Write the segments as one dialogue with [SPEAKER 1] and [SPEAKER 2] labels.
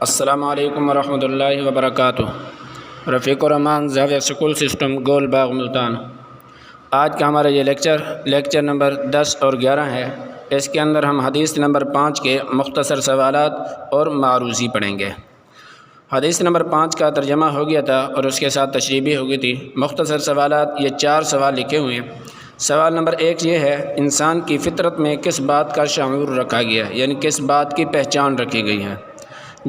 [SPEAKER 1] السلام علیکم ورحمۃ اللہ وبرکاتہ۔ رفیق الرحمان زاویہ اسکول سسٹم گول باغ ملتان۔ آج کا ہمارا یہ لیکچر نمبر 10 اور 11 ہے۔ اس کے اندر ہم حدیث نمبر 5 کے مختصر سوالات اور معروضی پڑھیں گے۔ حدیث نمبر 5 کا ترجمہ ہو گیا تھا اور اس کے ساتھ تشریح بھی ہو گئی تھی۔ مختصر سوالات، یہ 4 سوال لکھے ہوئے ہیں۔ سوال نمبر 1 یہ ہے، انسان کی فطرت میں کس بات کا شعور رکھا گیا ہے، یعنی کس بات کی پہچان رکھی گئی ہے؟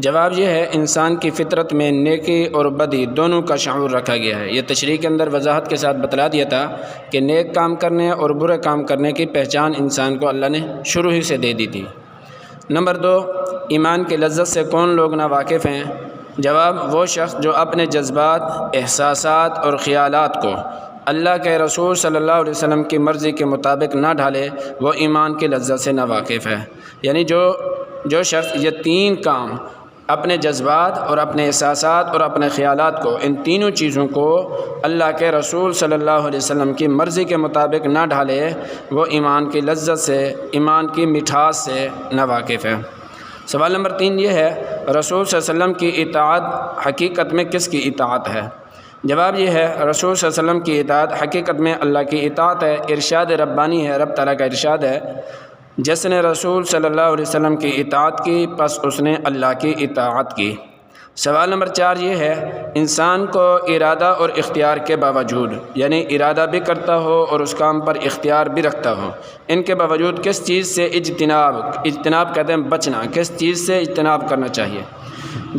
[SPEAKER 1] جواب یہ ہے، انسان کی فطرت میں نیکی اور بدی دونوں کا شعور رکھا گیا ہے۔ یہ تشریح کے اندر وضاحت کے ساتھ بتلا دیا تھا کہ نیک کام کرنے اور برے کام کرنے کی پہچان انسان کو اللہ نے شروع ہی سے دے دی تھی۔ نمبر 2، ایمان کی لذت سے کون لوگ ناواقف ہیں؟ جواب، وہ شخص جو اپنے جذبات، احساسات اور خیالات کو اللہ کے رسول صلی اللہ علیہ وسلم کی مرضی کے مطابق نہ ڈھالے، وہ ایمان کی لذت سے ناواقف ہے۔ یعنی جو شخص یہ 3 کام، اپنے جذبات اور اپنے احساسات اور اپنے خیالات کو، ان تینوں چیزوں کو اللہ کے رسول صلی اللہ علیہ وسلم کی مرضی کے مطابق نہ ڈھالے، وہ ایمان کی لذت سے، ایمان کی مٹھاس سے ناواقف ہے۔ سوال نمبر 3 یہ ہے، رسول صلی اللہ علیہ وسلم کی اطاعت حقیقت میں کس کی اطاعت ہے؟ جواب یہ ہے، رسول صلی اللہ علیہ وسلم کی اطاعت حقیقت میں اللہ کی اطاعت ہے، ارشاد ربانی ہے، رب تعالیٰ کا ارشاد ہے، جس نے رسول صلی اللہ علیہ وسلم کی اطاعت کی، پس اس نے اللہ کی اطاعت کی۔ سوال نمبر 4 یہ ہے، انسان کو ارادہ اور اختیار کے باوجود، یعنی ارادہ بھی کرتا ہو اور اس کام پر اختیار بھی رکھتا ہو، ان کے باوجود کس چیز سے اجتناب کہتے ہیں بچنا، کس چیز سے اجتناب کرنا چاہیے؟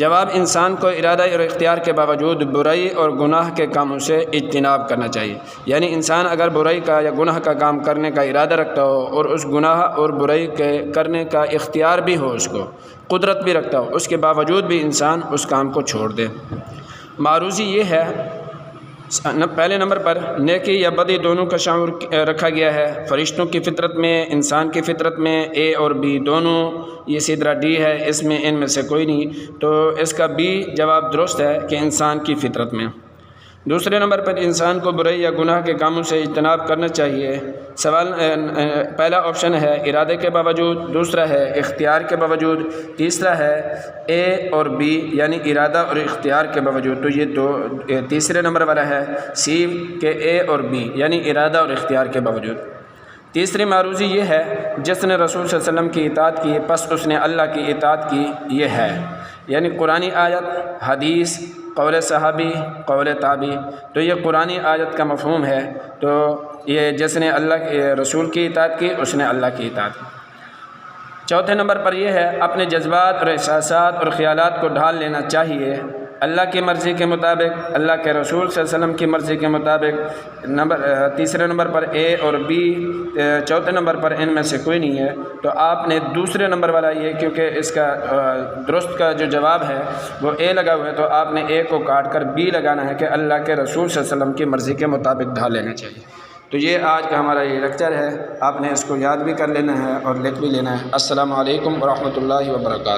[SPEAKER 1] جواب، انسان کو ارادہ اور اختیار کے باوجود برائی اور گناہ کے کاموں سے اجتناب کرنا چاہیے۔ یعنی انسان اگر برائی کا یا گناہ کا کام کرنے کا ارادہ رکھتا ہو اور اس گناہ اور برائی کے کرنے کا اختیار بھی ہو، اس کو قدرت بھی رکھتا ہو، اس کے باوجود بھی انسان اس کام کو چھوڑ دے۔ معروضی یہ ہے، پہلے نمبر پر نیکی یا بدی دونوں کا شعور رکھا گیا ہے۔ فرشتوں کی فطرت میں، انسان کی فطرت میں اے اور بی دونوں، یہ اسی طرح ڈی ہے، اس میں ان میں سے کوئی نہیں، تو اس کا بی جواب درست ہے کہ انسان کی فطرت میں۔ دوسرے نمبر پر انسان کو برائی یا گناہ کے کاموں سے اجتناب کرنا چاہیے۔ سوال پہلا آپشن ہے ارادے کے باوجود، دوسرا ہے اختیار کے باوجود، تیسرا ہے اے اور بی یعنی ارادہ اور اختیار کے باوجود، تو یہ تیسرے نمبر والا ہے سی کے اے اور بی یعنی ارادہ اور اختیار کے باوجود۔ تیسری معروضی یہ ہے، جس نے رسول صلی اللہ علیہ وسلم کی اطاعت کی، پس اس نے اللہ کی اطاعت کی، یہ ہے، یعنی قرآنی آیت، حدیث، قول صحابی، قول تابعی، تو یہ قرآنی آیت کا مفہوم ہے، تو یہ جس نے اللہ کے رسول کی اطاعت کی، اس نے اللہ کی اطاعت کی۔ چوتھے نمبر پر یہ ہے، اپنے جذبات اور احساسات اور خیالات کو ڈھال لینا چاہیے اللہ کی مرضی کے مطابق، اللہ کے رسول صلی اللہ علیہ وسلم کی مرضی کے مطابق۔ تیسرے نمبر پر اے اور بی، چوتھے نمبر پر ان میں سے کوئی نہیں ہے، تو آپ نے دوسرے نمبر والا یہ، کیونکہ اس کا درست کا جو جواب ہے وہ اے لگا ہوا ہے، تو آپ نے اے کو کاٹ کر بی لگانا ہے کہ اللہ کے رسول صلی اللہ علیہ وسلم کی مرضی کے مطابق ڈھال لینا چاہیے۔ تو یہ آج کا ہمارا یہ لیکچر ہے، آپ نے اس کو یاد بھی کر لینا ہے اور لکھ بھی لینا ہے۔ السلام علیکم ورحمۃ اللہ وبرکاتہ۔